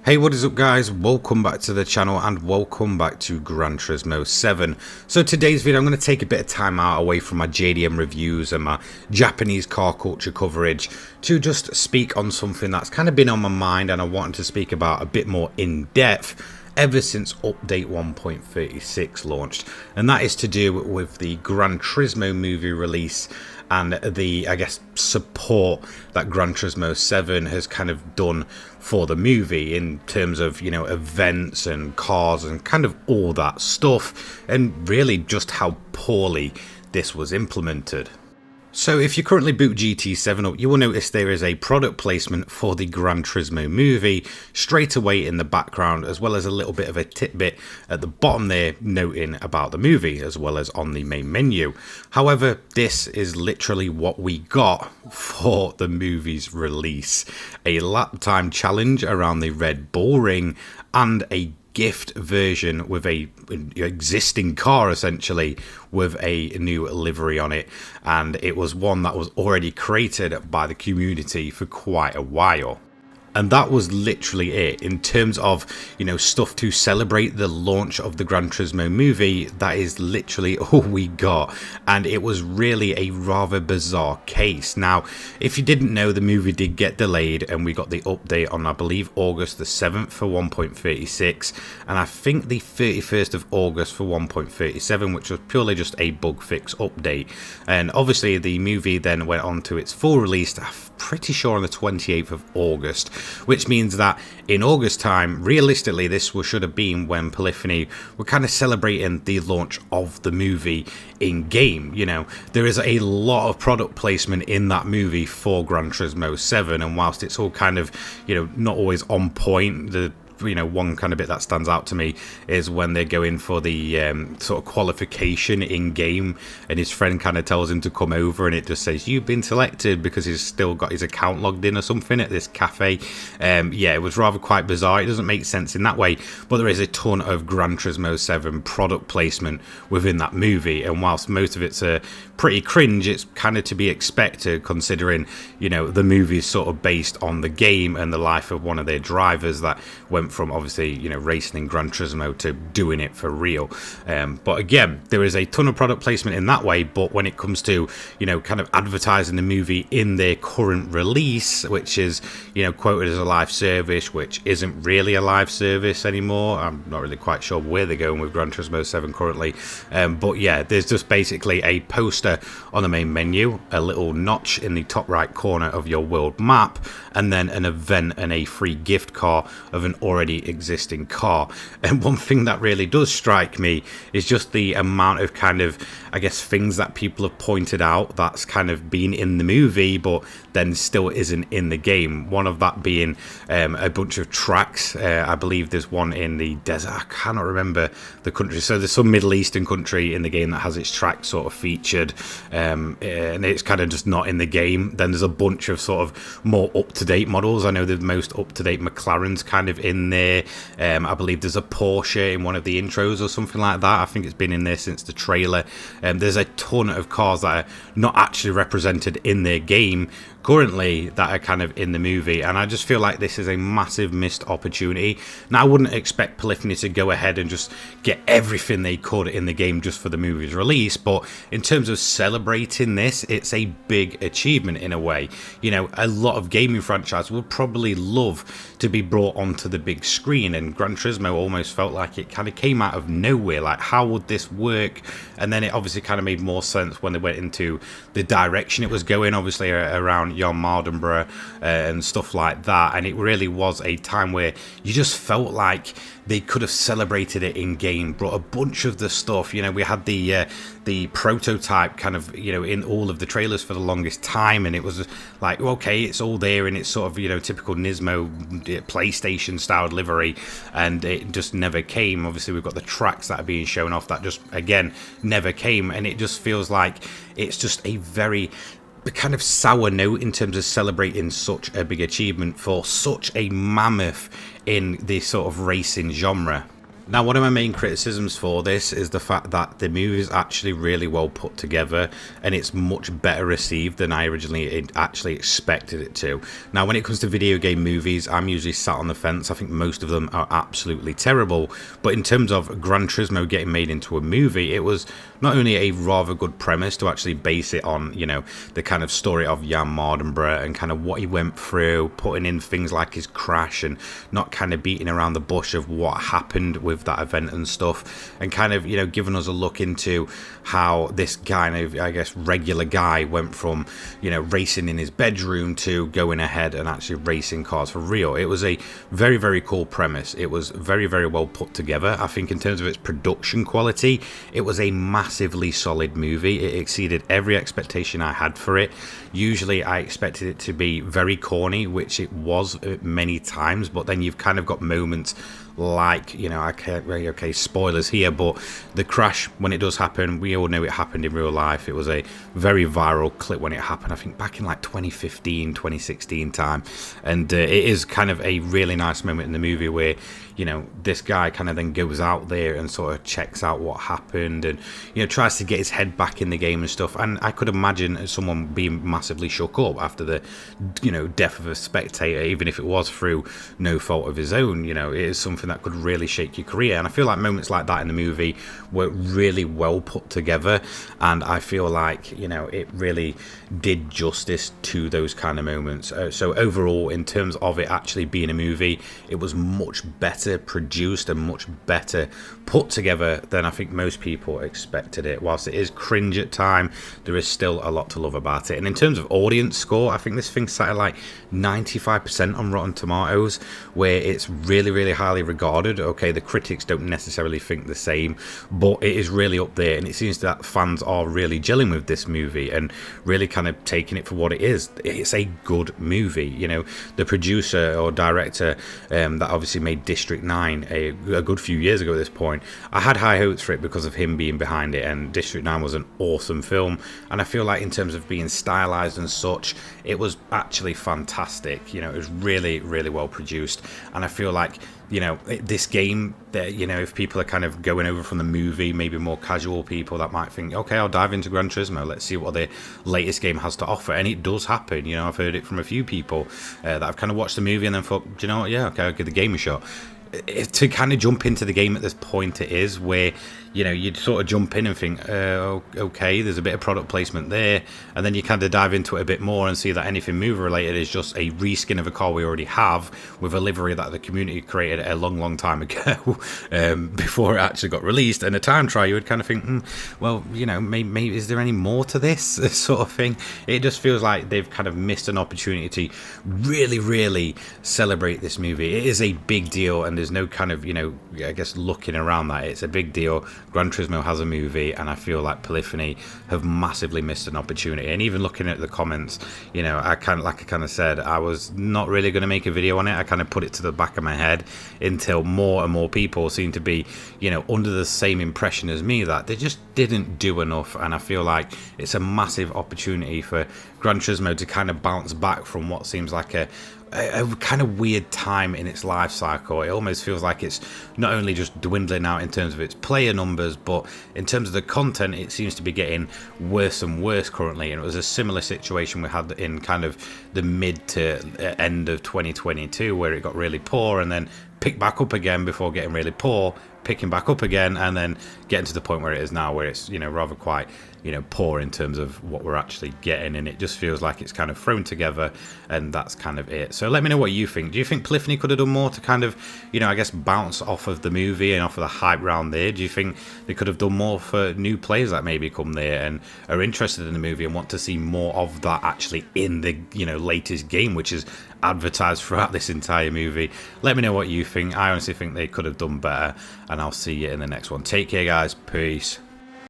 Hey, what is up guys? Welcome back to the channel and welcome back to Gran Turismo 7. So today's video I'm going to take a bit of time out away from my JDM reviews and my Japanese car culture coverage to just speak on something that's kind of been on my mind and I wanted to speak about a bit more in depth ever since update 1.36 launched, and that is to do with the Gran Turismo movie release and the, I guess, support that Gran Turismo 7 has kind of done for the movie in terms of, you know, events and cars and kind of all that stuff, and really just how poorly this was implemented. So if you currently boot GT7 up, you will notice there is a product placement for the Gran Turismo movie straight away in the background, as well as a little bit of a tidbit at the bottom there noting about the movie, as well as on the main menu. However, this is literally what we got for the movie's release. A lap time challenge around the Red Bull Ring and a gift version with a existing car, essentially, with a new livery on it, and it was one that was already created by the community for quite a while. And that was literally it in terms of, you know, stuff to celebrate the launch of the Gran Turismo movie. That is literally all we got, and it was really a rather bizarre case. Now, if you didn't know, the movie did get delayed and we got the update on, I believe, August the 7th for 1.36, and I think the 31st of August for 1.37, which was purely just a bug fix update. And obviously the movie then went on to its full release, I'm pretty sure on the 28th of August, which means that in August time, realistically, this should have been when Polyphony were kind of celebrating the launch of the movie in game. You know, there is a lot of product placement in that movie for Gran Turismo 7, and whilst it's all kind of, you know, not always on point, one kind of bit that stands out to me is when they're going for the sort of qualification in game, and his friend kind of tells him to come over, and it just says you've been selected because he's still got his account logged in or something at this cafe. Yeah, it was rather quite bizarre. It doesn't make sense in that way, but there is a ton of Gran Turismo 7 product placement within that movie, and whilst most of it's pretty cringe, it's kind of to be expected considering, you know, the movie is sort of based on the game and the life of one of their drivers that went from obviously, you know, racing in Gran Turismo to doing it for real. But again, there is a ton of product placement in that way, but when it comes to, you know, kind of advertising the movie in their current release, which is, you know, quoted as a live service, which isn't really a live service anymore. I'm not really quite sure where they're going with Gran Turismo 7 currently, but yeah, there's just basically a poster on the main menu, a little notch in the top right corner of your world map, and then an event and a free gift car of an already existing car. And one thing that really does strike me is just the amount of kind of, I guess, things that people have pointed out that's kind of been in the movie but then still isn't in the game. One of that being a bunch of tracks. I believe there's one in the desert, I cannot remember the country, so there's some Middle Eastern country in the game that has its track sort of featured, and it's kind of just not in the game. Then there's a bunch of sort of more up-to-date models. I know the most up-to-date McLaren's kind of in there. I believe there's a Porsche in one of the intros or something like that. I think it's been in there since the trailer. There's a ton of cars that are not actually represented in their game currently that are kind of in the movie, and I just feel like this is a massive missed opportunity. Now, I wouldn't expect Polyphony to go ahead and just get everything they could in the game just for the movie's release, but in terms of celebrating this, it's a big achievement in a way. You know, a lot of gaming franchises would probably love to be brought onto the big screen, and Gran Turismo almost felt like it kind of came out of nowhere. Like, how would this work? And then it obviously kind of made more sense when they went into the direction it was going, obviously around Jan Mardenborough and stuff like that, and it really was a time where you just felt like they could have celebrated it in game, brought a bunch of the stuff. You know, we had the prototype kind of, you know, in all of the trailers for the longest time, and it was like, okay, it's all there, and it's sort of, you know, typical Nismo PlayStation style livery, and it just never came. Obviously we've got the tracks that are being shown off that just again never came, and it just feels like it's just a very kind of sour note in terms of celebrating such a big achievement for such a mammoth in the sort of racing genre. Now, one of my main criticisms for this is the fact that the movie is actually really well put together, and it's much better received than I originally actually expected it to. Now, when it comes to video game movies, I'm usually sat on the fence. I think most of them are absolutely terrible, but in terms of Gran Turismo getting made into a movie, it was not only a rather good premise to actually base it on, you know, the kind of story of Jan Mardenborough and kind of what he went through, putting in things like his crash and not kind of beating around the bush of what happened with that event and stuff, and kind of, you know, giving us a look into how this kind of, I guess, regular guy went from, you know, racing in his bedroom to going ahead and actually racing cars for real. It was a very, very cool premise. It was very, very well put together. I think in terms of its production quality, it was a massively solid movie. It exceeded every expectation I had for it. Usually I expected it to be very corny, which it was many times, but then you've kind of got moments like, you know, okay, spoilers here, but the crash, when it does happen, we all know it happened in real life. It was a very viral clip when it happened, I think back in like 2015, 2016 time, and it is kind of a really nice moment in the movie where, you know, this guy kind of then goes out there and sort of checks out what happened and, you know, tries to get his head back in the game and stuff. And I could imagine someone being massively shook up after the, you know, death of a spectator, even if it was through no fault of his own. You know, it is something that could really shake your career. And I feel like moments like that in the movie were really well put together. And I feel like, you know, it really did justice to those kind of moments. So overall, in terms of it actually being a movie, it was much better produced and much better put together than I think most people expected it. Whilst it is cringe at time, there is still a lot to love about it. And in terms of audience score, I think this thing sat at like 95% on Rotten Tomatoes, where it's really, really highly regarded. Okay, the critics don't necessarily think the same, but it is really up there, and it seems that fans are really gelling with this movie and really kind of taking it for what it is. It's a good movie. You know, the producer or director that obviously made District 9 a good few years ago at this point, I had high hopes for it because of him being behind it, and District 9 was an awesome film, and I feel like in terms of being stylized and such, it was actually fantastic. You know, it was really, really well produced, and I feel like, you know, this game, that, you know, if people are kind of going over from the movie, maybe more casual people that might think, okay, I'll dive into Gran Turismo, let's see what the latest game has to offer. And it does happen. You know, I've heard it from a few people that have kind of watched the movie and then thought, do you know what, yeah, okay, I'll give the game a shot. To kind of jump into the game at this point, it is where, you know, you'd sort of jump in and think, okay, there's a bit of product placement there, and then you kind of dive into it a bit more and see that anything movie related is just a reskin of a car we already have with a livery that the community created a long, long time ago before it actually got released. And a time trial, you would kind of think, well, you know, maybe is there any more to this sort of thing? It just feels like they've kind of missed an opportunity to really, really celebrate this movie. It is a big deal, and there's no kind of, you know, I guess looking around that. It's a big deal. Gran Turismo has a movie, and I feel like Polyphony have massively missed an opportunity. And even looking at the comments, you know, I kind of, like I kind of said, I was not really going to make a video on it. I kind of put it to the back of my head until more and more people seem to be, you know, under the same impression as me that they just didn't do enough. And I feel like it's a massive opportunity for Gran Turismo to kind of bounce back from what seems like a kind of weird time in its life cycle. It almost feels like it's not only just dwindling out in terms of its player numbers, but in terms of the content, it seems to be getting worse and worse currently. And it was a similar situation we had in kind of the mid to end of 2022, where it got really poor and then picked back up again before getting really poor, picking back up again, and then getting to the point where it is now, where it's, you know, rather quite, you know, poor in terms of what we're actually getting. And it just feels like it's kind of thrown together, and that's kind of it. So let me know what you think. Do you think Polyphony could have done more to kind of, you know, I guess bounce off of the movie and off of the hype round there? Do you think they could have done more for new players that maybe come there and are interested in the movie and want to see more of that actually in the, you know, latest game, which is advertised throughout this entire movie? Let me know what you think. I honestly think they could have done better, and I'll see you in the next one. Take care, guys. Peace.